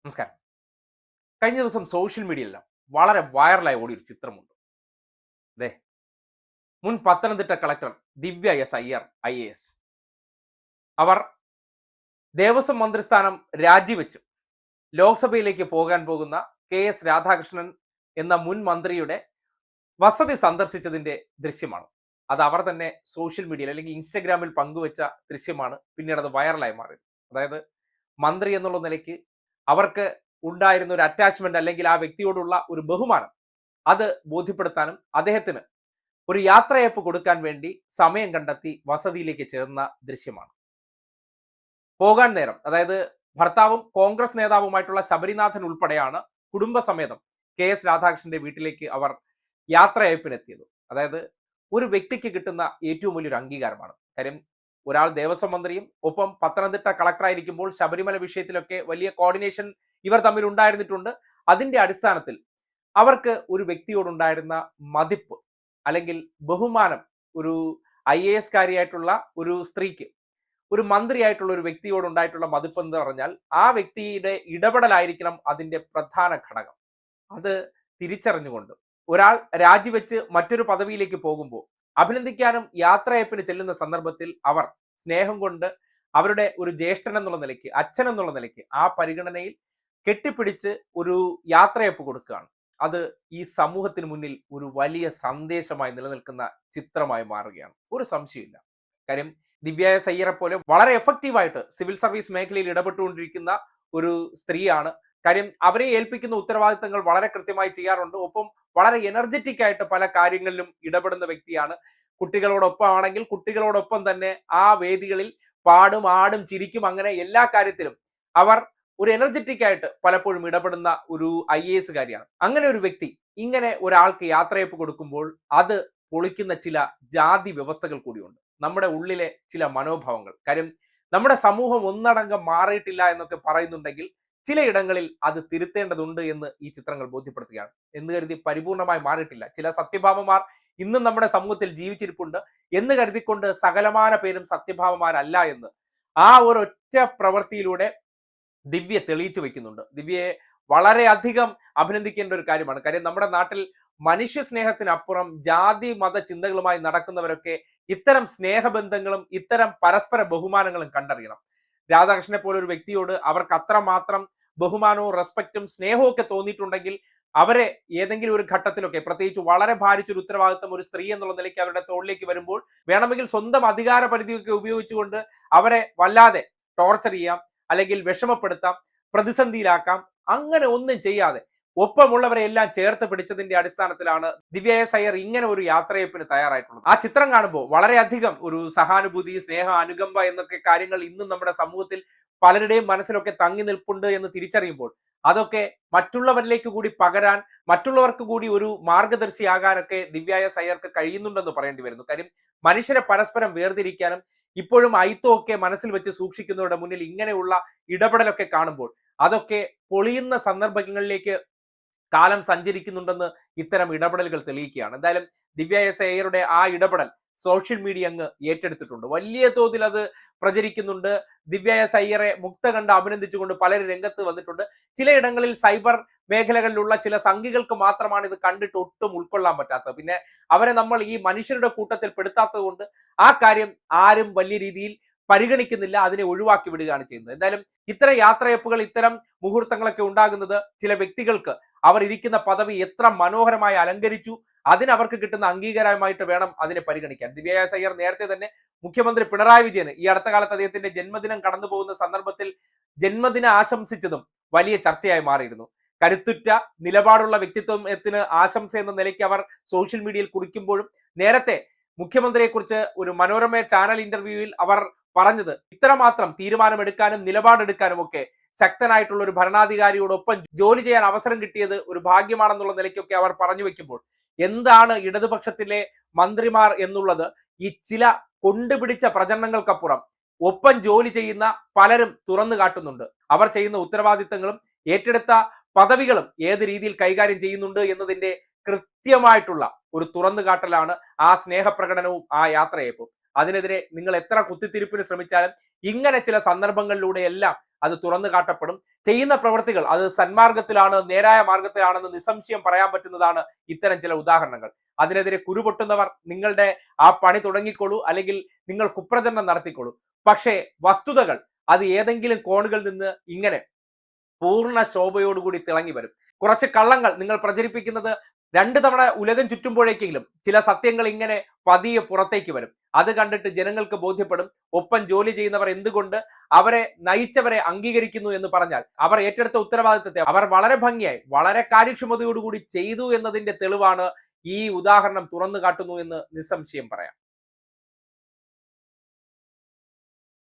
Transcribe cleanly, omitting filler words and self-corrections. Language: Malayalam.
നമസ്കാരം. കഴിഞ്ഞ ദിവസം സോഷ്യൽ മീഡിയയിലെല്ലാം വളരെ വൈറലായി ഓടിയൊരു ചിത്രമുണ്ട്. ദേ, മുൻ പത്തനംതിട്ട കളക്ടർ ദിവ്യ എസ് അയ്യർ IAS അവർ ദേവസ്വം മന്ത്രിസ്ഥാനം രാജിവെച്ച് ലോക്സഭയിലേക്ക് പോകാൻ പോകുന്ന KS രാധാകൃഷ്ണൻ എന്ന മുൻ മന്ത്രിയുടെ വസതി സന്ദർശിച്ചതിന്റെ ദൃശ്യമാണ്. അത് അവർ തന്നെ സോഷ്യൽ മീഡിയയിൽ അല്ലെങ്കിൽ ഇൻസ്റ്റഗ്രാമിൽ പങ്കുവെച്ച ദൃശ്യമാണ്. പിന്നീട് അത് വൈറലായി മാറിയത്. അതായത് മന്ത്രി എന്നുള്ള നിലയ്ക്ക് അവർക്ക് ഉണ്ടായിരുന്ന ഒരു അറ്റാച്ച്മെന്റ് അല്ലെങ്കിൽ ആ വ്യക്തിയോടുള്ള ഒരു ബഹുമാനം അത് ബോധ്യപ്പെടുത്താനും അദ്ദേഹത്തിന് ഒരു യാത്രയയപ്പ് കൊടുക്കാൻ വേണ്ടി സമയം കണ്ടെത്തി വസതിയിലേക്ക് ചേർന്ന ദൃശ്യമാണ്. പോകാൻ നേരം, അതായത് ഭർത്താവും കോൺഗ്രസ് നേതാവുമായിട്ടുള്ള ശബരിനാഥൻ ഉൾപ്പെടെയാണ് കുടുംബസമേതം KS രാധാകൃഷ്ണന്റെ വീട്ടിലേക്ക് അവർ യാത്രയയപ്പിനെത്തിയത്. അതായത് ഒരു വ്യക്തിക്ക് കിട്ടുന്ന ഏറ്റവും വലിയൊരു അംഗീകാരമാണ്. കാര്യം ഒരാൾ ദേവസ്വം മന്ത്രിയും ഒപ്പം പത്തനംതിട്ട കളക്ടറായിരിക്കുമ്പോൾ ശബരിമല വിഷയത്തിലൊക്കെ വലിയ കോർഡിനേഷൻ ഇവർ തമ്മിൽ ഉണ്ടായിരുന്നിട്ടുണ്ട്. അതിന്റെ അടിസ്ഥാനത്തിൽ അവർക്ക് ഒരു വ്യക്തിയോടുണ്ടായിരുന്ന മതിപ്പ് അല്ലെങ്കിൽ ബഹുമാനം, ഒരു IAS കാരിയായിട്ടുള്ള ഒരു സ്ത്രീക്ക് ഒരു മന്ത്രിയായിട്ടുള്ള ഒരു വ്യക്തിയോട് ഉണ്ടായിട്ടുള്ള മതിപ്പ് എന്ന് പറഞ്ഞാൽ ആ വ്യക്തിയുടെ ഇടപെടലായിരിക്കണം അതിന്റെ പ്രധാന ഘടകം. അത് തിരിച്ചറിഞ്ഞുകൊണ്ട് ഒരാൾ രാജിവെച്ച് മറ്റൊരു പദവിയിലേക്ക് പോകുമ്പോൾ അഭിനന്ദിക്കാനും യാത്രയപ്പിന് ചെല്ലുന്ന സന്ദർഭത്തിൽ അവർ സ്നേഹം കൊണ്ട് അവരുടെ ഒരു ജ്യേഷ്ഠൻ എന്നുള്ള നിലയ്ക്ക്, അച്ഛൻ എന്നുള്ള നിലയ്ക്ക് ആ പരിഗണനയിൽ കെട്ടിപ്പിടിച്ച് ഒരു യാത്രയപ്പ് കൊടുക്കുകയാണ്. അത് ഈ സമൂഹത്തിന് മുന്നിൽ ഒരു വലിയ സന്ദേശമായി നിലനിൽക്കുന്ന ചിത്രമായി മാറുകയാണ്. ഒരു സംശയമില്ല. കാര്യം ദിവ്യ എസ് അയ്യരെ പോലെ വളരെ എഫക്റ്റീവായിട്ട് സിവിൽ സർവീസ് മേഖലയിൽ ഇടപെട്ടുകൊണ്ടിരിക്കുന്ന ഒരു സ്ത്രീയാണ്. കാര്യം അവരെ ഏൽപ്പിക്കുന്ന ഉത്തരവാദിത്തങ്ങൾ വളരെ കൃത്യമായി ചെയ്യാറുണ്ട്. ഒപ്പം വളരെ എനർജറ്റിക് ആയിട്ട് പല കാര്യങ്ങളിലും ഇടപെടുന്ന വ്യക്തിയാണ്. കുട്ടികളോടൊപ്പം ആണെങ്കിൽ കുട്ടികളോടൊപ്പം തന്നെ ആ വേദികളിൽ പാടും ആടും ചിരിക്കും, അങ്ങനെ എല്ലാ കാര്യത്തിലും അവർ ഒരു എനർജറ്റിക് ആയിട്ട് പലപ്പോഴും ഇടപെടുന്ന ഒരു IAS കാരിയാണ്. അങ്ങനെ ഒരു വ്യക്തി ഇങ്ങനെ ഒരാൾക്ക് യാത്രയപ്പ് കൊടുക്കുമ്പോൾ അത് പൊളിക്കുന്ന ചില ജാതി വ്യവസ്ഥകൾ കൂടിയുണ്ട്. നമ്മുടെ ഉള്ളിലെ ചില മനോഭാവങ്ങൾ. കാര്യം നമ്മുടെ സമൂഹം ഒന്നടങ്കം മാറിയിട്ടില്ല എന്നൊക്കെ പറയുന്നുണ്ടെങ്കിൽ ചിലയിടങ്ങളിൽ അത് തിരുത്തേണ്ടതുണ്ട് എന്ന് ഈ ചിത്രങ്ങൾ ബോധ്യപ്പെടുത്തുകയാണ്. എന്ന് കരുതി പരിപൂർണമായി മാറിയിട്ടില്ല. ചില സത്യഭാമമാർ ഇന്നും നമ്മുടെ സമൂഹത്തിൽ ജീവിച്ചിരിപ്പുണ്ട് എന്ന് കരുതിക്കൊണ്ട് സകലമാന പേരും സത്യഭാമമാരല്ല എന്ന് ആ ഒരൊറ്റ പ്രവൃത്തിയിലൂടെ ദിവ്യ തെളിയിച്ചു വെക്കുന്നുണ്ട്. ദിവ്യയെ വളരെയധികം അഭിനന്ദിക്കേണ്ട ഒരു കാര്യമാണ്. കാര്യം നമ്മുടെ നാട്ടിൽ മനുഷ്യ സ്നേഹത്തിനപ്പുറം ജാതി മത ചിന്തകളുമായി നടക്കുന്നവരൊക്കെ ഇത്തരം സ്നേഹബന്ധങ്ങളും ഇത്തരം പരസ്പര ബഹുമാനങ്ങളും കണ്ടറിയണം. രാധാകൃഷ്ണനെ പോലെ ഒരു വ്യക്തിയോട് അവർക്ക് അത്രമാത്രം ബഹുമാനവും റെസ്പെക്റ്റും സ്നേഹവും ഒക്കെ തോന്നിയിട്ടുണ്ടെങ്കിൽ അവരെ ഏതെങ്കിലും ഒരു ഘട്ടത്തിലൊക്കെ, പ്രത്യേകിച്ച് വളരെ ഭാരിച്ചൊരു ഉത്തരവാദിത്വം ഒരു സ്ത്രീ എന്നുള്ള നിലയ്ക്ക് അവരുടെ തോളിലേക്ക് വരുമ്പോൾ വേണമെങ്കിൽ സ്വന്തം അധികാര പരിധിയൊക്കെ ഉപയോഗിച്ചുകൊണ്ട് അവരെ വല്ലാതെ ടോർച്ചർ ചെയ്യാം, അല്ലെങ്കിൽ വിഷമപ്പെടുത്താം, പ്രതിസന്ധിയിലാക്കാം. അങ്ങനെ ഒന്നും ചെയ്യാതെ ഒപ്പമുള്ളവരെ എല്ലാം ചേർത്ത് പിടിച്ചതിന്റെ അടിസ്ഥാനത്തിലാണ് ദിവ്യ എസ് അയ്യർ ഇങ്ങനെ ഒരു യാത്രയപ്പിന് തയ്യാറായിട്ടുള്ളത്. ആ ചിത്രം കാണുമ്പോൾ വളരെയധികം ഒരു സഹാനുഭൂതി, സ്നേഹം, അനുകമ്പ എന്നൊക്കെ കാര്യങ്ങൾ ഇന്നും നമ്മുടെ സമൂഹത്തിൽ പലരുടെയും മനസ്സിലൊക്കെ തങ്ങി നിൽപ്പുണ്ട് എന്ന് തിരിച്ചറിയുമ്പോൾ അതൊക്കെ മറ്റുള്ളവരിലേക്ക് കൂടി പകരാൻ, മറ്റുള്ളവർക്ക് കൂടി ഒരു മാർഗദർശിയാകാനൊക്കെ ദിവ്യ എസ് അയ്യർക്ക് കഴിയുന്നുണ്ടെന്ന് പറയേണ്ടി വരുന്നു. കാര്യം മനുഷ്യരെ പരസ്പരം വേർതിരിക്കാനും ഇപ്പോഴും അയിത്തമൊക്കെ മനസ്സിൽ വെച്ച് സൂക്ഷിക്കുന്നവരുടെ മുന്നിൽ ഇങ്ങനെയുള്ള ഇടപെടലൊക്കെ കാണുമ്പോൾ അതൊക്കെ പൊളിയുന്ന സന്ദർഭങ്ങളിലേക്ക് കാലം സഞ്ചരിക്കുന്നുണ്ടെന്ന് ഇത്തരം ഇടപെടലുകൾ തെളിയിക്കുകയാണ്. എന്തായാലും ദിവ്യ എസ് അയ്യരുടെ ആ ഇടപെടൽ സോഷ്യൽ മീഡിയ അങ്ങ് ഏറ്റെടുത്തിട്ടുണ്ട്. വലിയ തോതിൽ അത് പ്രചരിക്കുന്നുണ്ട്. ദിവ്യ എസ് അയ്യറെ മുക്ത കണ്ട് അഭിനന്ദിച്ചുകൊണ്ട് പലരും രംഗത്ത് വന്നിട്ടുണ്ട്. ചിലയിടങ്ങളിൽ സൈബർ മേഖലകളിലുള്ള ചില സംഘികൾക്ക് മാത്രമാണ് ഇത് കണ്ടിട്ട് ഒട്ടും ഉൾക്കൊള്ളാൻ പറ്റാത്തത്. പിന്നെ അവരെ നമ്മൾ ഈ മനുഷ്യരുടെ കൂട്ടത്തിൽ പെടുത്താത്തത് കൊണ്ട് ആ കാര്യം ആരും വലിയ രീതിയിൽ പരിഗണിക്കുന്നില്ല, അതിനെ ഒഴിവാക്കി വിടുകയാണ് ചെയ്യുന്നത്. എന്തായാലും ഇത്തരം യാത്രയപ്പുകൾ, ഇത്തരം മുഹൂർത്തങ്ങളൊക്കെ ഉണ്ടാകുന്നത് ചില വ്യക്തികൾക്ക് അവർ ഇരിക്കുന്ന പദവി എത്ര മനോഹരമായി അലങ്കരിച്ചു, അതിന് അവർക്ക് കിട്ടുന്ന അംഗീകാരമായിട്ട് വേണം അതിനെ പരിഗണിക്കാൻ. ദിവ്യ എസ് അയ്യർ നേരത്തെ തന്നെ മുഖ്യമന്ത്രി പിണറായി വിജയന് ഈ അടുത്ത കാലത്ത് അദ്ദേഹത്തിന്റെ ജന്മദിനം കടന്നു പോകുന്ന സന്ദർഭത്തിൽ ജന്മദിന ആശംസിച്ചതും വലിയ ചർച്ചയായി മാറിയിരുന്നു. കരുത്തുറ്റ നിലപാടുള്ള വ്യക്തിത്വത്തിന് ആശംസ എന്ന നിലയ്ക്ക് അവർ സോഷ്യൽ മീഡിയയിൽ കുറിക്കുമ്പോഴും നേരത്തെ മുഖ്യമന്ത്രിയെക്കുറിച്ച് ഒരു മനോരമ ചാനൽ ഇന്റർവ്യൂവിൽ അവർ പറഞ്ഞത് ഇത്രമാത്രം തീരുമാനമെടുക്കാനും നിലപാടെടുക്കാനും ഒക്കെ ശക്തനായിട്ടുള്ള ഒരു ഭരണാധികാരിയോടൊപ്പം ജോലി ചെയ്യാൻ അവസരം കിട്ടിയത് ഒരു ഭാഗ്യമാണെന്നുള്ള നിലയ്ക്കൊക്കെ അവർ പറഞ്ഞു വെക്കുമ്പോൾ എന്താണ് ഇടതുപക്ഷത്തിലെ മന്ത്രിമാർ എന്നുള്ളത് ഈ ചില കൊണ്ടുപിടിച്ച പ്രചരണങ്ങൾക്കപ്പുറം ഒപ്പം ജോലി ചെയ്യുന്ന പലരും തുറന്നു കാട്ടുന്നുണ്ട്. അവർ ചെയ്യുന്ന ഉത്തരവാദിത്തങ്ങളും ഏറ്റെടുത്ത പദവികളും ഏത് രീതിയിൽ കൈകാര്യം ചെയ്യുന്നുണ്ട് എന്നതിന്റെ കൃത്യമായിട്ടുള്ള ഒരു തുറന്നുകാട്ടലാണ് ആ സ്നേഹപ്രകടനവും ആ യാത്രയപ്പും. അതിനെതിരെ നിങ്ങൾ എത്ര കുത്തിത്തിരിപ്പിന് ശ്രമിച്ചാലും ഇങ്ങനെ ചില സന്ദർഭങ്ങളിലൂടെ എല്ലാം അത് തുറന്നു കാട്ടപ്പെടും. ചെയ്യുന്ന പ്രവൃത്തികൾ അത് സന്മാർഗത്തിലാണ്, നേരായ മാർഗത്തിലാണെന്ന് നിസ്സംശയം പറയാൻ പറ്റുന്നതാണ് ഇത്തരം ചില ഉദാഹരണങ്ങൾ. അതിനെതിരെ കുരുപൊട്ടുന്നവർ നിങ്ങളുടെ ആ പണി തുടങ്ങിക്കോളൂ, അല്ലെങ്കിൽ നിങ്ങൾ കുപ്രചരണം നടത്തിക്കോളൂ. പക്ഷേ വസ്തുതകൾ അത് ഏതെങ്കിലും കോണുകളിൽ നിന്ന് ഇങ്ങനെ പൂർണ്ണ ശോഭയോടുകൂടി തിളങ്ങി വരും. കുറച്ച് കള്ളങ്ങൾ നിങ്ങൾ പ്രചരിപ്പിക്കുന്നത് 2 തവണ ഉലകം ചുറ്റുമ്പോഴേക്കെങ്കിലും ചില സത്യങ്ങൾ ഇങ്ങനെ പതിയെ പുറത്തേക്ക് വരും. അത് കണ്ടിട്ട് ജനങ്ങൾക്ക് ബോധ്യപ്പെടും. ഒപ്പം ജോലി ചെയ്യുന്നവർ എന്തുകൊണ്ട് അവരെ നയിച്ചവരെ അംഗീകരിക്കുന്നു എന്ന് പറഞ്ഞാൽ അവർ ഏറ്റെടുത്ത ഉത്തരവാദിത്തത്തെ അവർ വളരെ ഭംഗിയായി, വളരെ കാര്യക്ഷമതയോടുകൂടി ചെയ്തു എന്നതിന്റെ തെളിവാണ് ഈ ഉദാഹരണം തുറന്നു കാട്ടുന്നു എന്ന് നിസ്സംശയം പറയാം.